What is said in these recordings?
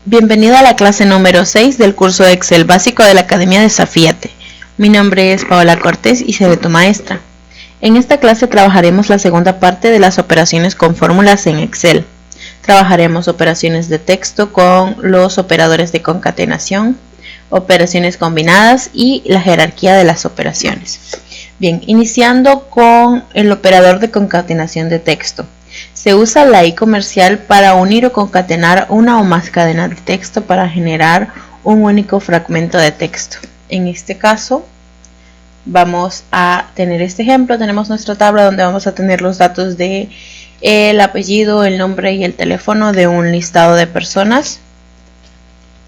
Bienvenido a la clase número 6 del curso de Excel básico de la Academia Desafíate. Mi nombre es Paola Cortés y seré tu maestra. En esta clase trabajaremos la segunda parte de las operaciones con fórmulas en Excel. Trabajaremos operaciones de texto con los operadores de concatenación, operaciones combinadas y la jerarquía de las operaciones. Bien, iniciando con el operador de concatenación de texto. Se usa la I comercial para unir o concatenar una o más cadenas de texto para generar un único fragmento de texto. En este caso, vamos a tener este ejemplo. Tenemos nuestra tabla donde vamos a tener los datos de el apellido, el nombre y el teléfono de un listado de personas.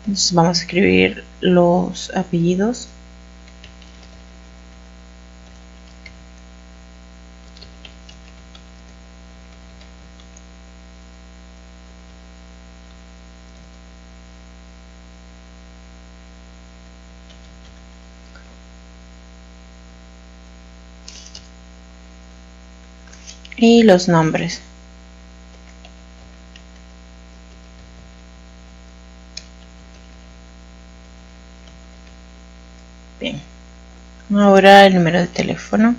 Entonces vamos a escribir los apellidos. Y los nombres. Bien, ahora el número de teléfono.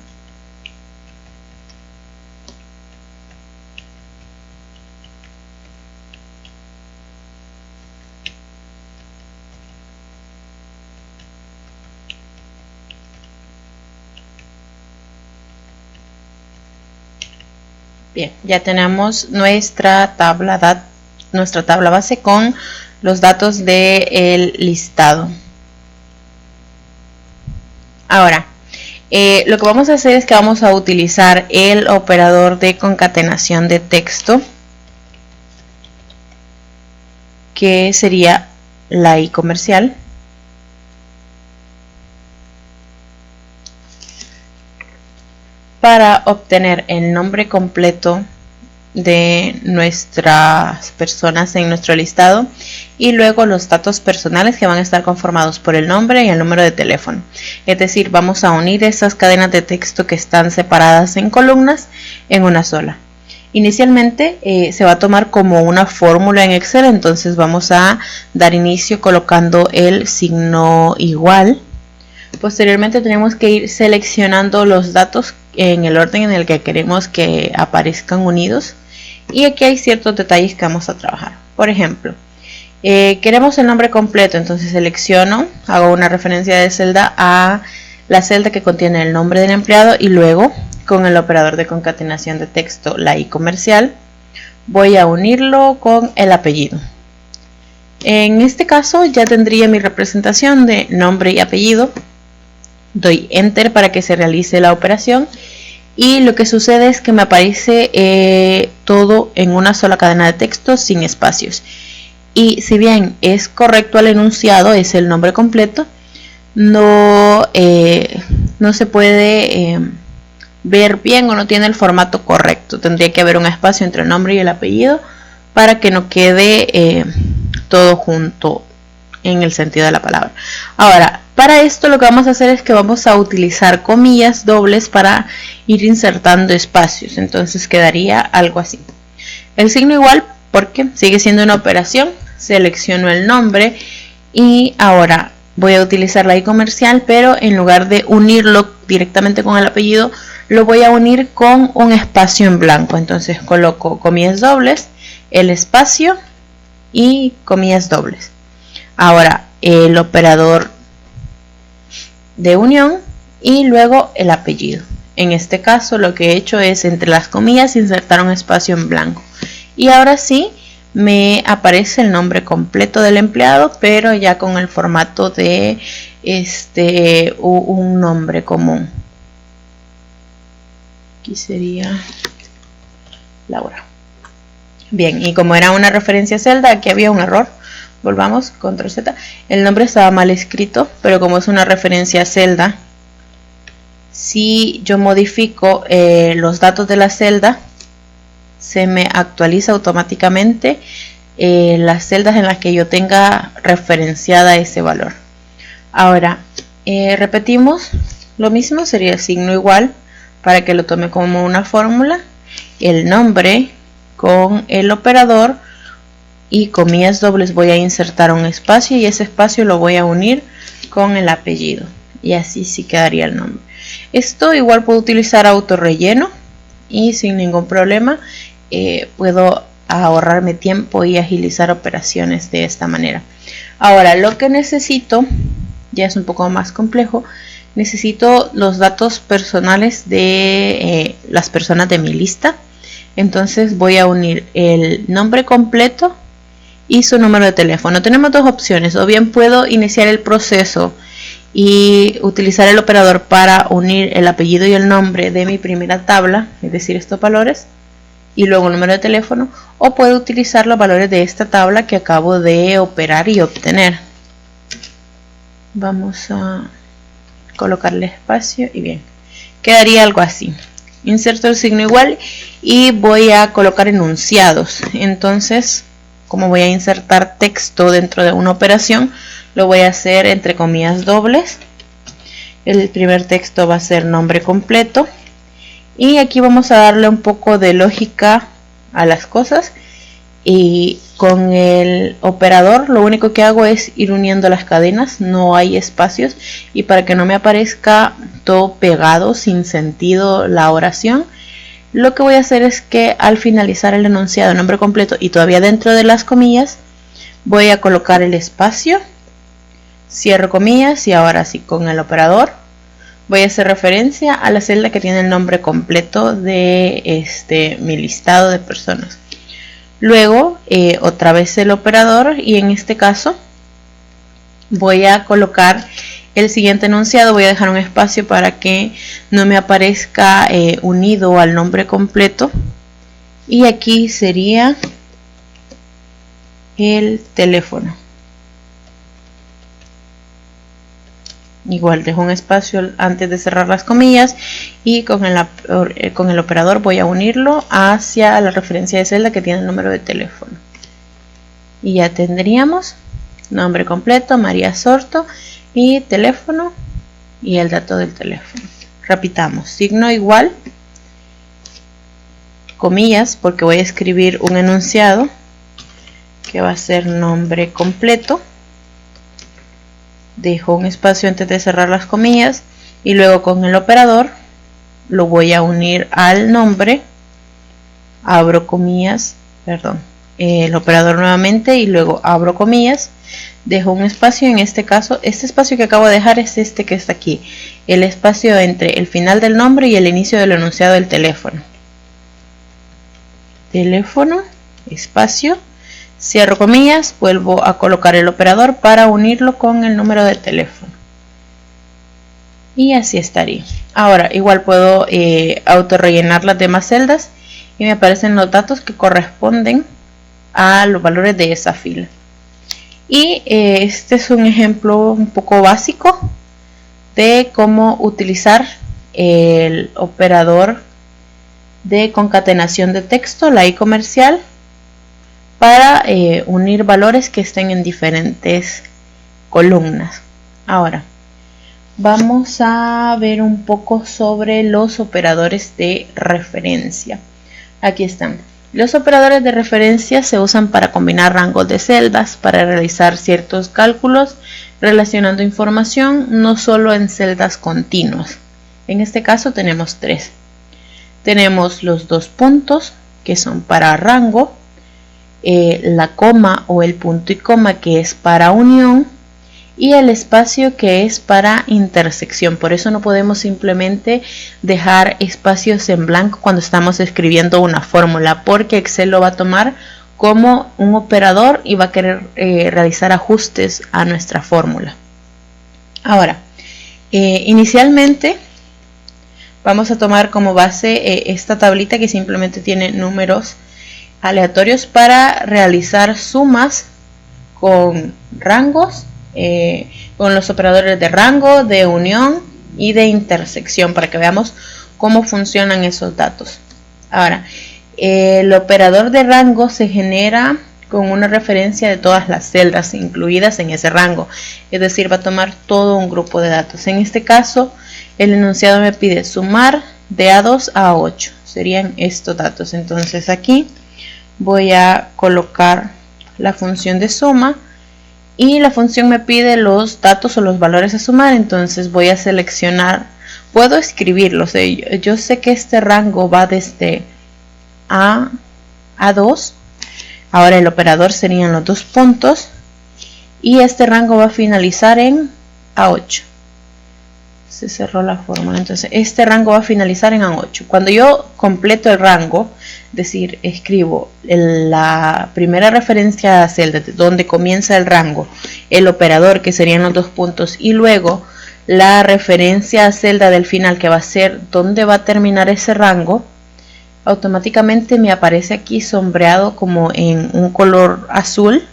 Bien, ya tenemos nuestra tabla base con los datos del listado. Ahora, lo que vamos a hacer es que vamos a utilizar el operador de concatenación de texto, que sería la I comercial. Para obtener el nombre completo de nuestras personas en nuestro listado y luego los datos personales que van a estar conformados por el nombre y el número de teléfono. Es decir, vamos a unir esas cadenas de texto que están separadas en columnas en una sola. Inicialmente se va a tomar como una fórmula en Excel, entonces vamos a dar inicio colocando el signo igual. Posteriormente tenemos que ir seleccionando los datos en el orden en el que queremos que aparezcan unidos, y aquí hay ciertos detalles que vamos a trabajar. Por ejemplo, queremos el nombre completo, entonces selecciono, hago una referencia de celda a la celda que contiene el nombre del empleado y luego con el operador de concatenación de texto, la I comercial, voy a unirlo con el apellido. En este caso ya tendría mi representación de nombre y apellido. Doy Enter para que se realice la operación y lo que sucede es que me aparece todo en una sola cadena de texto sin espacios. Y si bien es correcto al enunciado, es el nombre completo, no se puede ver bien o no tiene el formato correcto. Tendría que haber un espacio entre el nombre y el apellido para que no quede todo junto en el sentido de la palabra. Ahora, para esto lo que vamos a hacer es que vamos a utilizar comillas dobles para ir insertando espacios. Entonces quedaría algo así. El signo igual porque sigue siendo una operación. Selecciono el nombre y ahora voy a utilizar la I comercial, pero en lugar de unirlo directamente con el apellido, lo voy a unir con un espacio en blanco. Entonces coloco comillas dobles, el espacio y comillas dobles. Ahora el operador de unión y luego el apellido. En este caso lo que he hecho es entre las comillas insertar un espacio en blanco. Y ahora sí me aparece el nombre completo del empleado, pero ya con el formato de un nombre común. Aquí sería Laura. Bien, y como era una referencia a celda, aquí había un error. Volvamos, control Z. El nombre estaba mal escrito, pero como es una referencia a celda, si yo modifico los datos de la celda, se me actualiza automáticamente las celdas en las que yo tenga referenciada ese valor. Ahora, repetimos lo mismo, sería el signo igual para que lo tome como una fórmula, el nombre con el operador y comillas dobles voy a insertar un espacio y ese espacio lo voy a unir con el apellido y así sí quedaría el nombre. Esto igual puedo utilizar autorrelleno y sin ningún problema puedo ahorrarme tiempo y agilizar operaciones de esta manera. Ahora lo que necesito ya es un poco más complejo. Necesito los datos personales de las personas de mi lista. Entonces voy a unir el nombre completo y su número de teléfono. Tenemos dos opciones, o bien puedo iniciar el proceso y utilizar el operador para unir el apellido y el nombre de mi primera tabla, es decir, estos valores, y luego el número de teléfono, o puedo utilizar los valores de esta tabla que acabo de operar y obtener. Vamos a colocarle espacio y bien, quedaría algo así. Inserto el signo igual y voy a colocar enunciados. Entonces, como voy a insertar texto dentro de una operación, lo voy a hacer entre comillas dobles. El primer texto va a ser nombre completo y aquí vamos a darle un poco de lógica a las cosas, y con el operador lo único que hago es ir uniendo las cadenas, no hay espacios, y para que no me aparezca todo pegado sin sentido la oración, lo que voy a hacer es que al finalizar el enunciado nombre completo y todavía dentro de las comillas voy a colocar el espacio, cierro comillas y ahora sí con el operador voy a hacer referencia a la celda que tiene el nombre completo de mi listado de personas. Luego otra vez el operador y en este caso voy a colocar el siguiente enunciado, voy a dejar un espacio para que no me aparezca unido al nombre completo y aquí sería el teléfono. Igual dejo un espacio antes de cerrar las comillas y con el operador voy a unirlo hacia la referencia de celda que tiene el número de teléfono. Y ya tendríamos nombre completo, María Sorto, y teléfono y el dato del teléfono. Repitamos, signo igual, comillas, porque voy a escribir un enunciado que va a ser nombre completo. Dejo un espacio antes de cerrar las comillas y luego con el operador lo voy a unir al nombre, abro comillas, perdón, el operador nuevamente y luego abro comillas, dejo un espacio, en este caso, este espacio que acabo de dejar es este que está aquí, el espacio entre el final del nombre y el inicio del enunciado del teléfono. Teléfono, espacio, cierro comillas, vuelvo a colocar el operador para unirlo con el número de teléfono. Y así estaría. Ahora, igual puedo autorrellenar las demás celdas y me aparecen los datos que corresponden a los valores de esa fila. Y este es un ejemplo un poco básico de cómo utilizar el operador de concatenación de texto, la I comercial, para unir valores que estén en diferentes columnas. Ahora vamos a ver un poco sobre los operadores de referencia. Aquí están. Los operadores de referencia se usan para combinar rangos de celdas, para realizar ciertos cálculos relacionando información, no solo en celdas continuas. En este caso tenemos tres. Tenemos los dos puntos, que son para rango, la coma o el punto y coma, que es para unión, y el espacio, que es para intersección. Por eso no podemos simplemente dejar espacios en blanco cuando estamos escribiendo una fórmula, porque Excel lo va a tomar como un operador y va a querer realizar ajustes a nuestra fórmula. Ahora, inicialmente vamos a tomar como base esta tablita que simplemente tiene números aleatorios para realizar sumas con rangos, con los operadores de rango, de unión y de intersección, para que veamos cómo funcionan esos datos. Ahora, el operador de rango se genera con una referencia de todas las celdas incluidas en ese rango, es decir, va a tomar todo un grupo de datos. En este caso, el enunciado me pide sumar de A2 a 8, serían estos datos. Entonces aquí voy a colocar la función de suma y la función me pide los datos o los valores a sumar. Entonces voy a seleccionar, puedo escribirlos. Yo sé que este rango va desde A a 2. Ahora el operador serían los 2 puntos y este rango va a finalizar en A8. Se cerró la fórmula. Entonces este rango va a finalizar en A8. Cuando yo completo el rango, es decir, escribo la primera referencia a celda donde comienza el rango, el operador que serían los 2 puntos y luego la referencia a celda del final que va a ser donde va a terminar ese rango, automáticamente me aparece aquí sombreado como en un color azul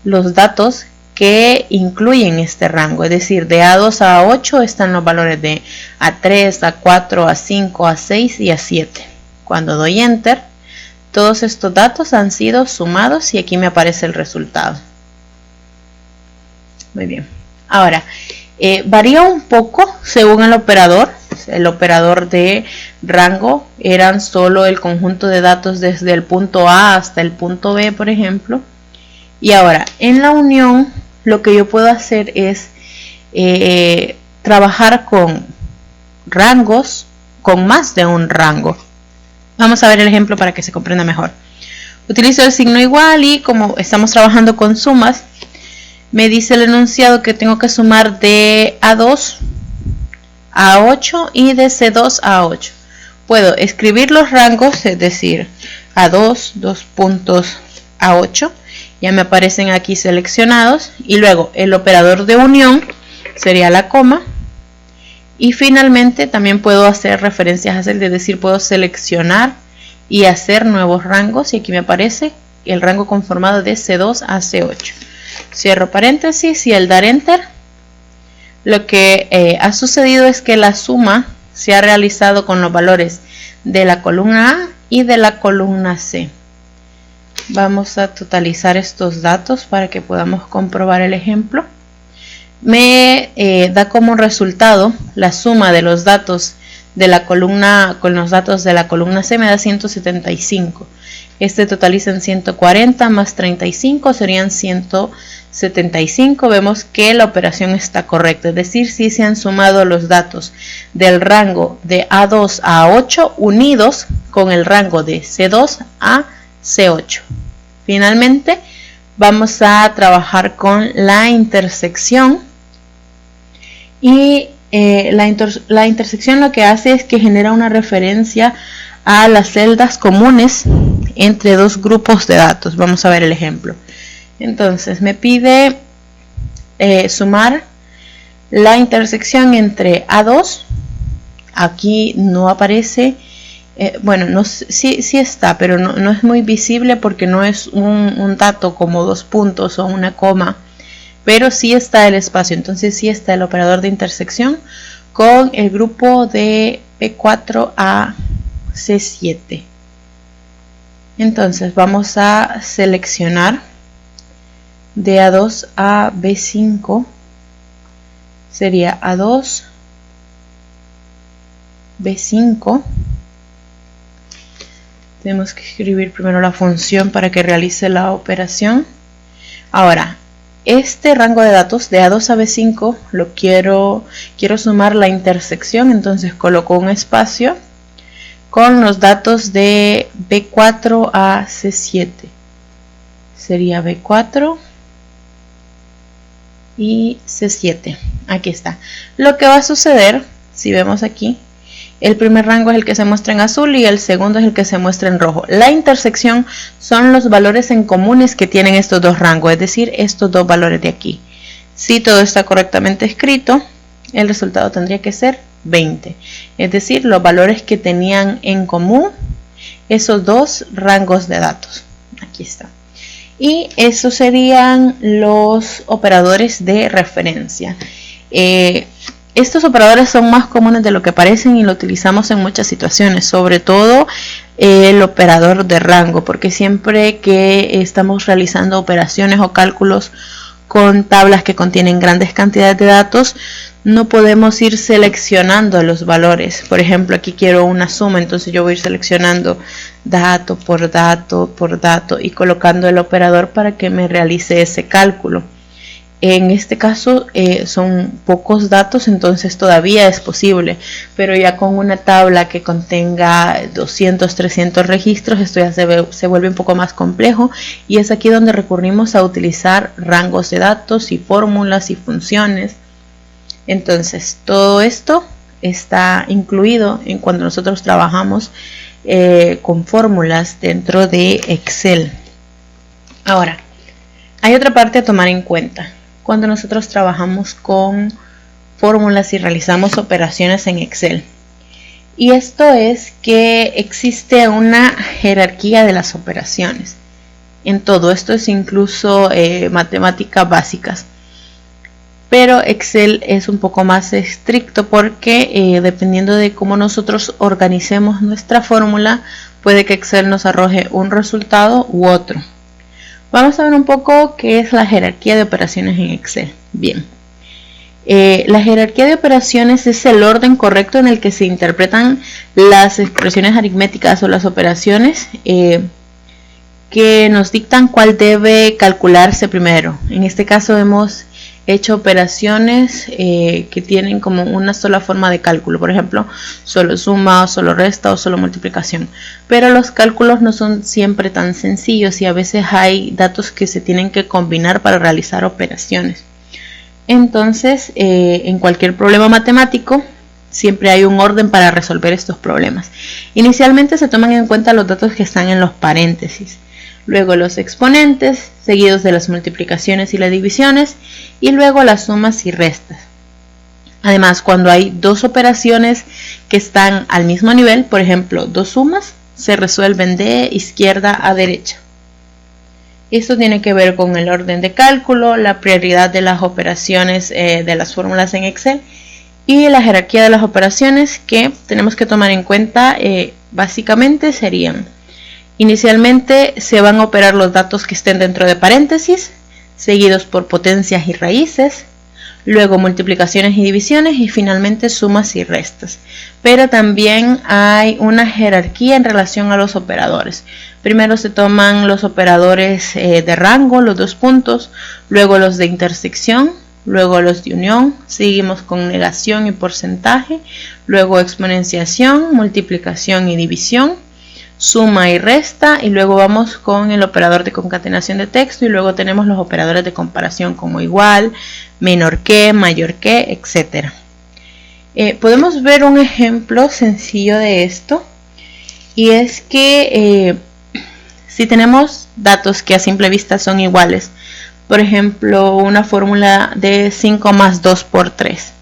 los datos que incluyen este rango, es decir, de A2 a A8 están los valores de A3, A4, A5, A6 y A7. Cuando doy Enter, todos estos datos han sido sumados y aquí me aparece el resultado. Muy bien. Ahora, varía un poco según el operador. El operador de rango eran solo el conjunto de datos desde el punto A hasta el punto B, por ejemplo. Y ahora, en la unión, lo que yo puedo hacer es trabajar con rangos, con más de un rango. Vamos a ver el ejemplo para que se comprenda mejor. Utilizo el signo igual y como estamos trabajando con sumas, me dice el enunciado que tengo que sumar de A2 a A8 y de C2 a A8. Puedo escribir los rangos, es decir, A2, 2 puntos, A8. Ya me aparecen aquí seleccionados y luego el operador de unión sería la coma y finalmente también puedo hacer referencias a celda, es decir, puedo seleccionar y hacer nuevos rangos y aquí me aparece el rango conformado de C2 a C8. Cierro paréntesis y al dar Enter lo que ha sucedido es que la suma se ha realizado con los valores de la columna A y de la columna C. Vamos a totalizar estos datos para que podamos comprobar el ejemplo. Me da como resultado la suma de los datos de la columna A con los datos de la columna C me da 175. Este totaliza en 140 más 35 serían 175. Vemos que la operación está correcta, es decir, si se han sumado los datos del rango de A2 a A8 unidos con el rango de C2 a C8. Finalmente vamos a trabajar con la intersección y la intersección lo que hace es que genera una referencia a las celdas comunes entre dos grupos de datos. Vamos a ver el ejemplo. Entonces me pide sumar la intersección entre A2, aquí no aparece. Bueno, no, sí está, pero no es muy visible porque no es un dato como 2 puntos o una coma, pero sí está el espacio, entonces sí está el operador de intersección con el grupo de B4 a C7. Entonces vamos a seleccionar de A2 a B5, sería A2, B5. Tenemos que escribir primero la función para que realice la operación. Ahora, este rango de datos de A2 a B5 lo quiero sumar la intersección, entonces coloco un espacio con los datos de B4 a C7. Sería B4 y C7. Aquí está. Lo que va a suceder, si vemos aquí, el primer rango es el que se muestra en azul y el segundo es el que se muestra en rojo. La intersección son los valores en comunes que tienen estos dos rangos, es decir, estos dos valores de aquí. Si todo está correctamente escrito, el resultado tendría que ser 20. Es decir, los valores que tenían en común esos dos rangos de datos. Aquí está. Y esos serían los operadores de referencia. Estos operadores son más comunes de lo que parecen y lo utilizamos en muchas situaciones, sobre todo el operador de rango, porque siempre que estamos realizando operaciones o cálculos con tablas que contienen grandes cantidades de datos, no podemos ir seleccionando los valores. Por ejemplo, aquí quiero una suma, entonces yo voy a ir seleccionando dato por dato por dato y colocando el operador para que me realice ese cálculo. En este caso son pocos datos, entonces todavía es posible, pero ya con una tabla que contenga 200, 300 registros, esto ya se vuelve un poco más complejo, y es aquí donde recurrimos a utilizar rangos de datos y fórmulas y funciones. Entonces todo esto está incluido en cuando nosotros trabajamos con fórmulas dentro de Excel. Ahora, hay otra parte a tomar en cuenta cuando nosotros trabajamos con fórmulas y realizamos operaciones en Excel. Y esto es que existe una jerarquía de las operaciones. En todo esto es incluso matemáticas básicas. Pero Excel es un poco más estricto porque dependiendo de cómo nosotros organicemos nuestra fórmula, puede que Excel nos arroje un resultado u otro. Vamos a ver un poco qué es la jerarquía de operaciones en Excel. Bien, la jerarquía de operaciones es el orden correcto en el que se interpretan las expresiones aritméticas o las operaciones que nos dictan cuál debe calcularse primero. En este caso hemos hecho operaciones que tienen como una sola forma de cálculo, por ejemplo, solo suma, o solo resta o solo multiplicación, pero los cálculos no son siempre tan sencillos y a veces hay datos que se tienen que combinar para realizar operaciones. Entonces, en cualquier problema matemático siempre hay un orden para resolver estos problemas. Inicialmente se toman en cuenta los datos que están en los paréntesis, luego los exponentes, seguidos de las multiplicaciones y las divisiones, y luego las sumas y restas. Además, cuando hay dos operaciones que están al mismo nivel, por ejemplo, dos sumas, se resuelven de izquierda a derecha. Esto tiene que ver con el orden de cálculo, la prioridad de las operaciones de las fórmulas en Excel y la jerarquía de las operaciones que tenemos que tomar en cuenta. Básicamente serían: inicialmente se van a operar los datos que estén dentro de paréntesis, seguidos por potencias y raíces, luego multiplicaciones y divisiones y finalmente sumas y restas. Pero también hay una jerarquía en relación a los operadores. Primero se toman los operadores de rango, los dos puntos, luego los de intersección, luego los de unión, seguimos con negación y porcentaje, luego exponenciación, multiplicación y división, suma y resta, y luego vamos con el operador de concatenación de texto, y luego tenemos los operadores de comparación como igual, menor que, mayor que, etc. Podemos ver un ejemplo sencillo de esto, y es que si tenemos datos que a simple vista son iguales, por ejemplo una fórmula de 5 más 2 por 3,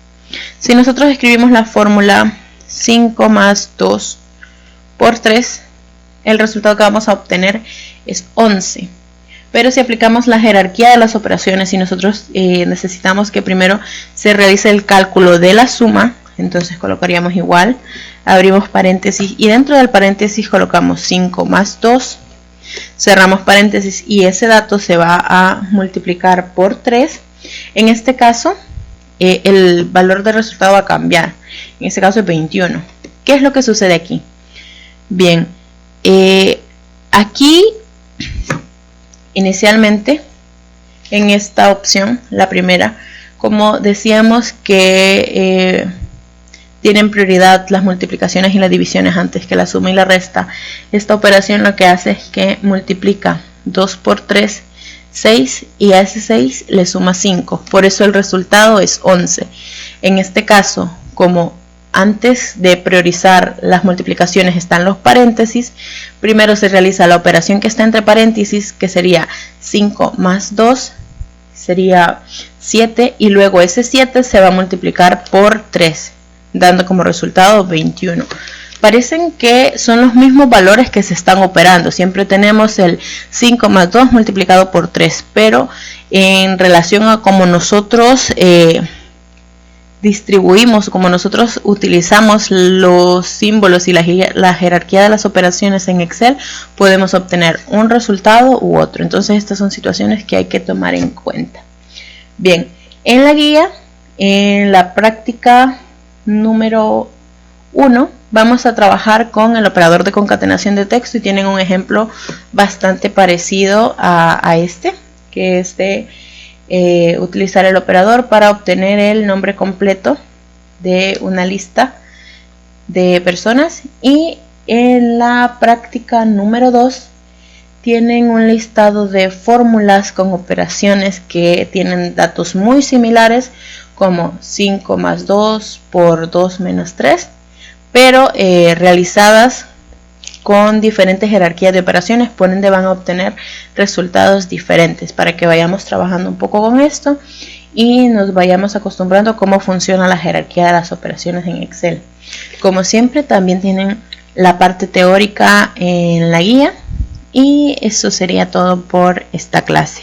si nosotros escribimos la fórmula 5 más 2 por 3, el resultado que vamos a obtener es 11. Pero si aplicamos la jerarquía de las operaciones y nosotros necesitamos que primero se realice el cálculo de la suma, entonces colocaríamos igual, abrimos paréntesis y dentro del paréntesis colocamos 5 más 2, cerramos paréntesis y ese dato se va a multiplicar por 3. En este caso el valor del resultado va a cambiar, en este caso es 21. ¿Qué es lo que sucede aquí? Bien, aquí inicialmente en esta opción, la primera, como decíamos que tienen prioridad las multiplicaciones y las divisiones antes que la suma y la resta, esta operación lo que hace es que multiplica 2 por 3, 6, y a ese 6 le suma 5, por eso el resultado es 11. En este caso, como antes de priorizar las multiplicaciones están los paréntesis, primero se realiza la operación que está entre paréntesis, que sería 5 más 2, sería 7, y luego ese 7 se va a multiplicar por 3, dando como resultado 21. Parecen que son los mismos valores que se están operando, siempre tenemos el 5 más 2 multiplicado por 3, pero en relación a cómo nosotros distribuimos, como nosotros utilizamos los símbolos y la jerarquía de las operaciones en Excel, podemos obtener un resultado u otro. Entonces estas son situaciones que hay que tomar en cuenta. Bien, en la guía En la práctica número 1 vamos a trabajar con el operador de concatenación de texto y tienen un ejemplo bastante parecido a este, que es de utilizar el operador para obtener el nombre completo de una lista de personas. Y en la práctica número 2 tienen un listado de fórmulas con operaciones que tienen datos muy similares, como 5 más 2 por 2 menos 3, pero realizadas con diferentes jerarquías de operaciones, por ende van a obtener resultados diferentes, para que vayamos trabajando un poco con esto y nos vayamos acostumbrando a cómo funciona la jerarquía de las operaciones en Excel. Como siempre, también tienen la parte teórica en la guía, y eso sería todo por esta clase.